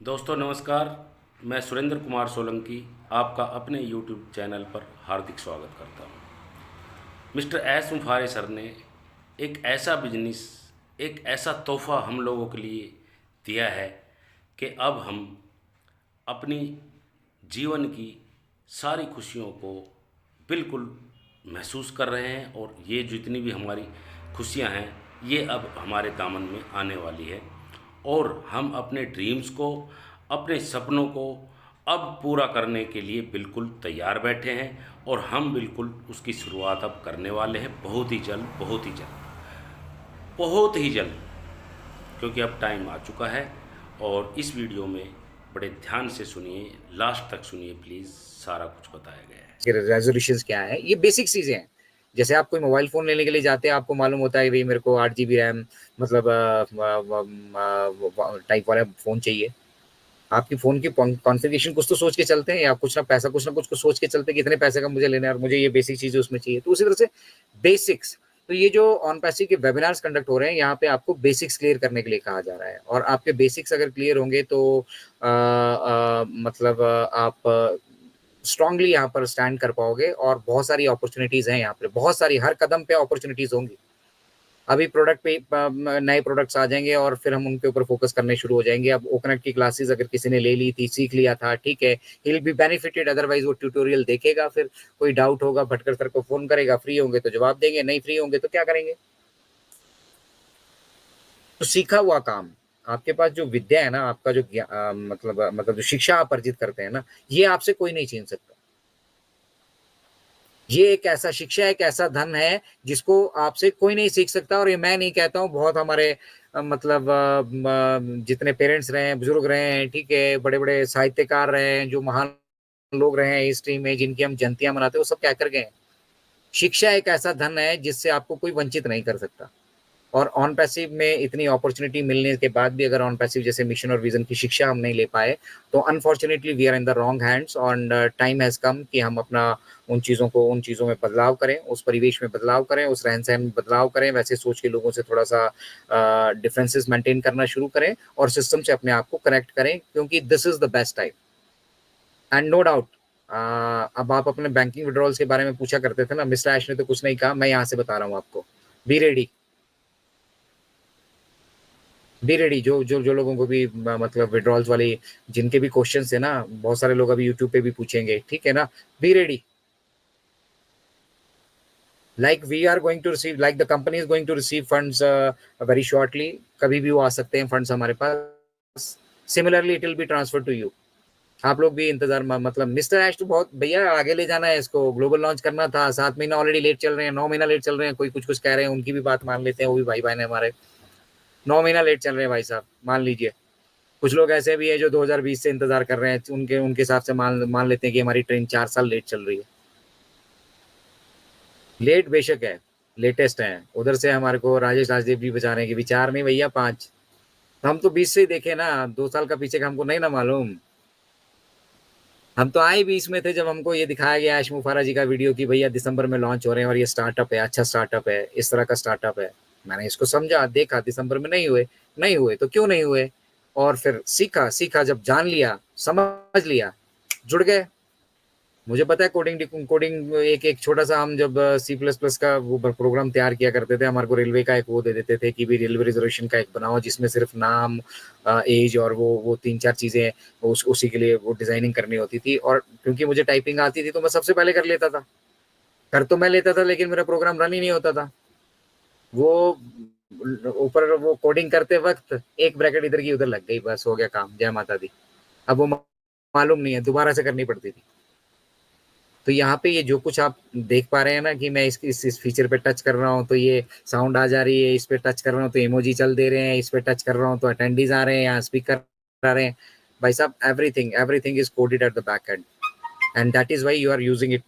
दोस्तों नमस्कार। मैं सुरेंद्र कुमार सोलंकी आपका अपने यूट्यूब चैनल पर हार्दिक स्वागत करता हूं। मिस्टर एस मुफारे सर ने एक ऐसा बिजनेस, एक ऐसा तोहफ़ा हम लोगों के लिए दिया है कि अब हम अपनी जीवन की सारी खुशियों को बिल्कुल महसूस कर रहे हैं और ये जितनी भी हमारी खुशियां हैं ये अब हमारे दामन में आने वाली है और हम अपने ड्रीम्स को, अपने सपनों को अब पूरा करने के लिए बिल्कुल तैयार बैठे हैं और हम बिल्कुल उसकी शुरुआत अब करने वाले हैं बहुत ही जल्द, बहुत ही जल्द, बहुत ही जल्द, क्योंकि अब टाइम आ चुका है। और इस वीडियो में बड़े ध्यान से सुनिए, लास्ट तक सुनिए प्लीज़, सारा कुछ बताया गया है। रेजोल्यूशंस क्या है, ये बेसिक चीजें हैं। जैसे आप कोई मोबाइल फोन लेने के लिए जाते हैं, आपको मालूम होता है भाई मेरे को 8 GB रैम मतलब टाइप वाला फोन चाहिए। आपकी फोन की कॉन्फ़िगरेशन कुछ तो सोच के चलते हैं, या कुछ ना कुछ को सोच के चलते हैं कि इतने पैसे का मुझे लेना है और मुझे ये बेसिक चीजें उसमें चाहिए। तो उसी तरह से बेसिक्स, तो ये जो ऑन पैसिव के वेबिनार्स कंडक्ट हो रहे हैं, यहाँ पे आपको बेसिक्स क्लियर करने के लिए कहा जा रहा है। और आपके बेसिक्स अगर क्लियर होंगे तो मतलब आप स्ट्रांगली यहाँ पर स्टैंड कर पाओगे। और बहुत सारी अपॉर्चुनिटीज हैं यहाँ पे, बहुत सारी, हर कदम पे अपॉर्चुनिटीज होंगी। अभी प्रोडक्ट पे नए प्रोडक्ट्स आ जाएंगे और फिर हम उनके ऊपर फोकस करने शुरू हो जाएंगे। अब ओकनेट की क्लासेस अगर किसी ने ले ली थी, सीख लिया था, ठीक है, he will be benefited. Otherwise वो ट्यूटोरियल देखेगा, फिर कोई डाउट होगा भटकर सर को फोन करेगा, फ्री होंगे तो जवाब देंगे, नहीं फ्री होंगे तो क्या करेंगे। तो सीखा हुआ काम, आपके पास जो विद्या है ना, आपका जो मतलब जो शिक्षा आप अर्जित करते हैं ना, ये आपसे कोई नहीं छीन सकता। ये एक ऐसा शिक्षा, एक ऐसा धन है जिसको आपसे कोई नहीं सीख सकता। और ये मैं नहीं कहता हूँ, बहुत हमारे जितने पेरेंट्स रहे हैं, बुजुर्ग रहे हैं, ठीक है, बड़े बड़े साहित्यकार रहे हैं, जो महान लोग रहे हैं हिस्ट्री में, जिनकी हम जयंतियां मनाते हैं, वो सब क्या कर गए हैं। शिक्षा एक ऐसा धन है जिससे आपको कोई वंचित नहीं कर सकता। और ऑन पैसिव में इतनी अपॉर्चुनिटी मिलने के बाद भी अगर ऑन पैसिव जैसे मिशन और विजन की शिक्षा हम नहीं ले पाए, तो unfortunately we are in the wrong hands. और टाइम हैज कम कि हम अपना उन चीज़ों में बदलाव करें, उस परिवेश में बदलाव करें, उस रहन सहन में बदलाव करें, वैसे सोच के लोगों से थोड़ा सा डिफरेंसेस मेंटेन करना शुरू करें और सिस्टम से अपने आप को कनेक्ट करें, क्योंकि this is the best time. And no doubt, अब आप अपने बैंकिंग विड्रॉल्स के बारे में पूछा करते थे ना, मिस्टर ऐश ने तो कुछ नहीं कहा, मैं यहाँ से बता रहा हूँ आपको, बी रेडी, बी रेडी। जो जो जो लोगों को भी मतलब विड्रॉल्स वाली, जिनके भी क्वेश्चन है ना, बहुत सारे लोग अभी यूट्यूब पे भी पूछेंगे, ठीक है ना, be ready. Like we are going to receive, like the company is going to receive funds very shortly, कभी भी वो आ सकते हैं फंड्स हमारे पास। Similarly it will be transfer to you. आप लोग भी इंतजार मतलब मिस्टर ऐश तो बहुत भैया आगे ले जाना है, इसको ग्लोबल लॉन्च करना था, 7 महीना ऑलरेडी लेट चल रहे हैं, 9 महीना लेट चल रहे हैं, कोई कुछ कुछ कह रहे हैं, उनकी भी बात मान लेते हैं, वो भी भाई बहन है हमारे। 9 महीना लेट चल रहे हैं भाई साहब, मान लीजिए। कुछ लोग ऐसे भी है जो 2020 से इंतजार कर रहे हैं, उनके उनके हिसाब से मान मान लेते हैं कि हमारी ट्रेन 4 साल लेट चल रही है। लेट बेशक है, लेटेस्ट है। उधर से हमारे को राजेश राजदेव भी बचा रहे हैं कि विचार नहीं भैया 5। हम तो 20 से ही देखे ना, 2 साल का पीछे का हमको नहीं ना मालूम। हम तो आए 20 में थे जब हमको ये दिखाया गया आश मुफारा जी का वीडियो कि भैया दिसंबर में लॉन्च हो रहे हैं और ये स्टार्टअप है, अच्छा स्टार्टअप है, इस तरह का स्टार्टअप है। मैंने इसको समझा, देखा, दिसंबर में नहीं हुए, नहीं हुए तो क्यों नहीं हुए, और फिर सीखा, जब जान लिया, समझ लिया, जुड़ गए। मुझे पता है कोडिंग कोडिंग एक एक छोटा सा, हम जब C++ का वो प्रोग्राम तैयार किया करते थे, हमारे को रेलवे का एक वो दे देते थे कि भी रेलवे रिजर्वेशन का एक बनाओ जिसमें सिर्फ नाम, एज और वो 3-4 चीजें, उसी के लिए वो डिजाइनिंग करनी होती थी। और क्योंकि मुझे टाइपिंग आती थी तो मैं सबसे पहले कर लेता था। कर तो मैं लेता था लेकिन मेरा प्रोग्राम रन ही नहीं होता था। वो ऊपर वो कोडिंग करते वक्त एक ब्रैकेट इधर की उधर लग गई, बस हो गया काम, जय माता दी। अब वो मालूम नहीं है, दोबारा से करनी पड़ती थी। तो यहाँ पे ये जो कुछ आप देख पा रहे हैं ना कि मैं इस फीचर पे टच कर रहा हूँ तो ये साउंड आ जा रही है, इस पे टच कर रहा हूँ तो इमोजी चल दे रहे हैं, इस पे टच कर रहा हूँ तो अटेंडीज आ रहे हैं, यहाँ स्पीकर आ रहे हैं। भाई साहब, everything everything is coded at the back end, and that is why you are using it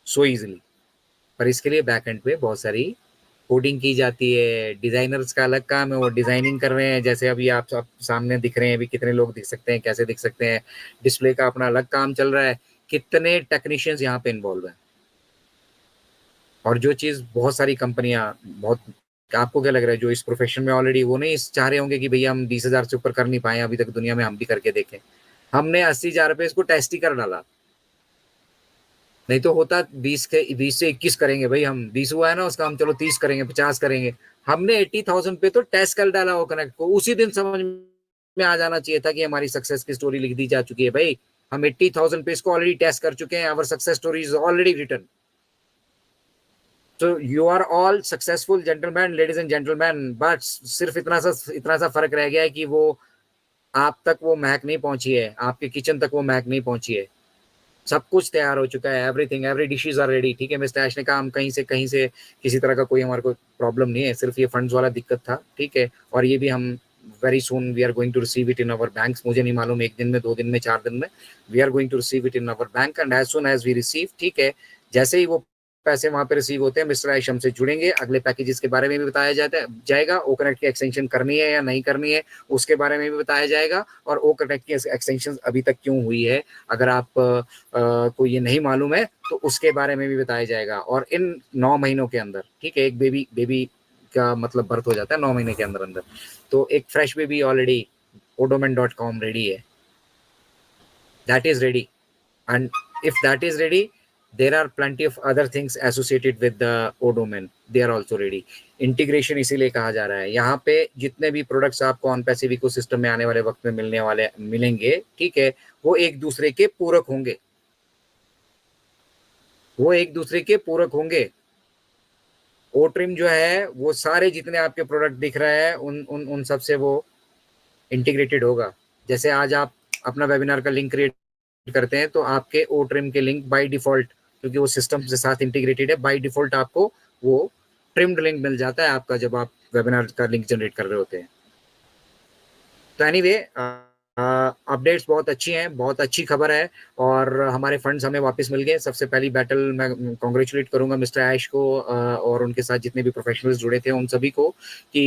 so easily. पर इसके लिए बैक एंड पे बहुत सारी कोडिंग की जाती है। डिजाइनर्स का अलग काम है, वो डिजाइनिंग कर रहे हैं, जैसे अभी आप सामने दिख रहे हैं, अभी कितने लोग दिख सकते हैं, कैसे दिख सकते हैं। डिस्प्ले का अपना अलग काम चल रहा है, कितने टेक्नीशियंस यहाँ पे इन्वॉल्व हैं। और जो चीज़ बहुत सारी कंपनियां, बहुत आपको क्या लग रहा है जो इस प्रोफेशन में ऑलरेडी वो नहीं चाह रहे होंगे कि भैया हम 20,000 से ऊपर कर नहीं पाए अभी तक दुनिया में, हम भी करके देखें। हमने 80,000 पे इसको टेस्ट ही कर डाला, नहीं तो होता 20 से 21 करेंगे भाई, हम 20 हुआ है ना उसका, हम चलो 30 करेंगे, 50 करेंगे। हमने 80,000 पे तो टेस्ट कर डाला वो कनेक्ट को, उसी दिन समझ में आ जाना चाहिए था कि हमारी सक्सेस की स्टोरी लिख दी जा चुकी है भाई। हम 80,000 पे इसको ऑलरेडी टेस्ट कर चुके हैं, our success story is already written. तो you are all successful gentleman, ladies and gentleman, but सिर्फ इतना सा फर्क रह गया है कि वो आप तक वो महक नहीं पहुंची है, आपके किचन तक वो महक नहीं पहुंची है। सब कुछ तैयार हो चुका है, everything, every dishes are ready. ठीक है, मिस्टर ऐश ने कहा हम कहीं से किसी तरह का कोई हमारे को प्रॉब्लम नहीं है, सिर्फ ये फंड्स वाला दिक्कत था। ठीक है, और ये भी हम very soon we are going to receive it in our banks. मुझे नहीं मालूम 1 दिन में, 2 दिन में, 4 दिन में, we are going to receive it in our bank and as soon as we receive, ठीक है, जैसे ही वो पैसे वहां पे रिसीव होते हैं मिस्टर ऐश हमसे जुड़ेंगे, अगले पैकेजेस के बारे में भी बताया जाएगा, ओ कनेक्ट की एक्सटेंशन करनी है या नहीं करनी है उसके बारे में भी बताया जाएगा, और ओ कनेक्ट की एक्सटेंशन अभी तक क्यों हुई है अगर आप को ये नहीं मालूम है तो उसके बारे में भी बताया जाएगा। और इन 9 महीनों के अंदर, ठीक है, एक बेबी का मतलब बर्थ हो जाता है 9 महीने के अंदर अंदर, तो एक fresh baby already odoment.com ready है, that is ready, and if that is ready there are plenty of other things associated with the odomain, they are also ready। Integration इसीलिए कहा जा रहा है, यहाँ पे जितने भी प्रोडक्ट्स आपको ऑन पैसिव इकोसिस्टम में आने वाले वक्त में मिलेंगे, ठीक है, वो एक दूसरे के पूरक होंगे, वो एक दूसरे के पूरक होंगे। ओट्रिम जो है वो सारे जितने आपके प्रोडक्ट दिख रहे हैं उन सब से वो इंटीग्रेटेड होगा। जैसे आज आप अपना वेबिनार का लिंक क्रिएट करते हैं तो आपके ओट्रिम के लिंक बाय डिफॉल्ट, क्योंकि वो सिस्टम से साथ इंटीग्रेटेड है, बाय डिफॉल्ट आपको वो ट्रिम्ड लिंक मिल जाता है आपका जब आप वेबिनार का लिंक जनरेट कर रहे होते हैं। तो एनीवे अपडेट्स बहुत अच्छी हैं, बहुत अच्छी खबर है, और हमारे फंड्स हमें वापस मिल गए। सबसे पहली बैटल मैं कॉन्ग्रेचुलेट करूंगा मिस्टर ऐश को और उनके साथ जितने भी प्रोफेशनल्स जुड़े थे उन सभी को कि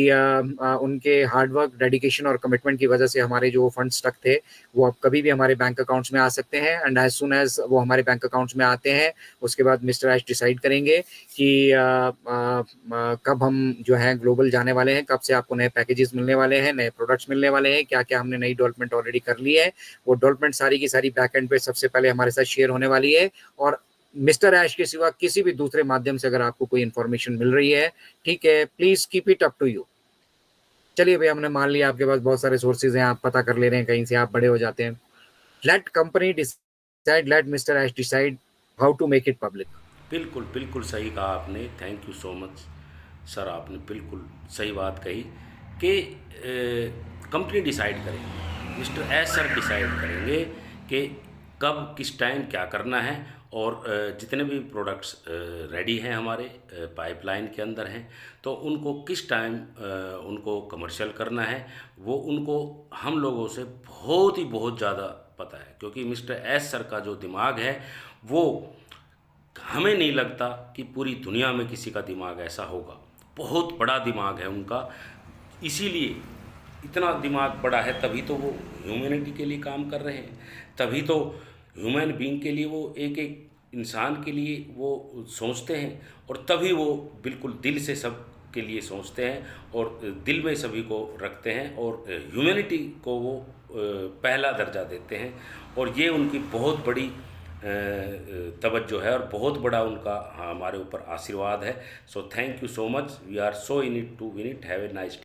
उनके हार्डवर्क, डेडिकेशन और कमिटमेंट की वजह से हमारे जो फंड स्टक थे वो अब कभी भी हमारे बैंक अकाउंट्स में आ सकते हैं। एंड एज सुन एज वो हमारे बैंक अकाउंट्स में आते हैं उसके बाद मिस्टर ऐश डिसाइड करेंगे कि कब हम जो है ग्लोबल जाने वाले हैं, कब से आपको नए पैकेजेस मिलने वाले हैं, नए प्रोडक्ट्स मिलने वाले हैं, क्या क्या हमने नई डेवलपमेंट ऑलरेडी कर ली है। वो डेवलपमेंट सारी की सारी बैक एंड पे सबसे पहले हमारे साथ शेयर होने वाली है, और मिस्टर ऐश के सिवा किसी भी दूसरे माध्यम से अगर आपको कोई इंफॉर्मेशन मिल रही है, ठीक है, please keep it up to you. चलिए भैया, हमने मान लिया आपके पास बहुत सारे सोर्सेज हैं, आप पता कर ले रहे हैं, कहीं से आप बड़े हो जाते हैं। Let company decide, let mister Ash decide how to make it public. बिल्कुल बिल्कुल सही कहा आपने, thank you so much sir, आपने बिल्कुल सही बात कही कि कंपनी डिसाइड करेंगे, मिस्टर एस सर डिसाइड करेंगे कि कब किस टाइम क्या करना है, और जितने भी प्रोडक्ट्स रेडी हैं हमारे पाइपलाइन के अंदर हैं तो उनको किस टाइम उनको कमर्शियल करना है, वो उनको हम लोगों से बहुत ज़्यादा पता है, क्योंकि मिस्टर एस सर का जो दिमाग है वो हमें नहीं लगता कि पूरी दुनिया में किसी का दिमाग ऐसा होगा। बहुत बड़ा दिमाग है उनका, इसीलिए इतना दिमाग बड़ा है तभी तो वो ह्यूमैनिटी के लिए काम कर रहे हैं, तभी तो ह्यूमन बीइंग के लिए वो एक एक इंसान के लिए वो सोचते हैं, और तभी वो बिल्कुल दिल से सब के लिए सोचते हैं और दिल में सभी को रखते हैं, और ह्यूमैनिटी को वो पहला दर्जा देते हैं, और ये उनकी बहुत बड़ी तवज्जो है और बहुत बड़ा उनका हमारे ऊपर आशीर्वाद है। So thank you so much, we are so in it to win it, have a nice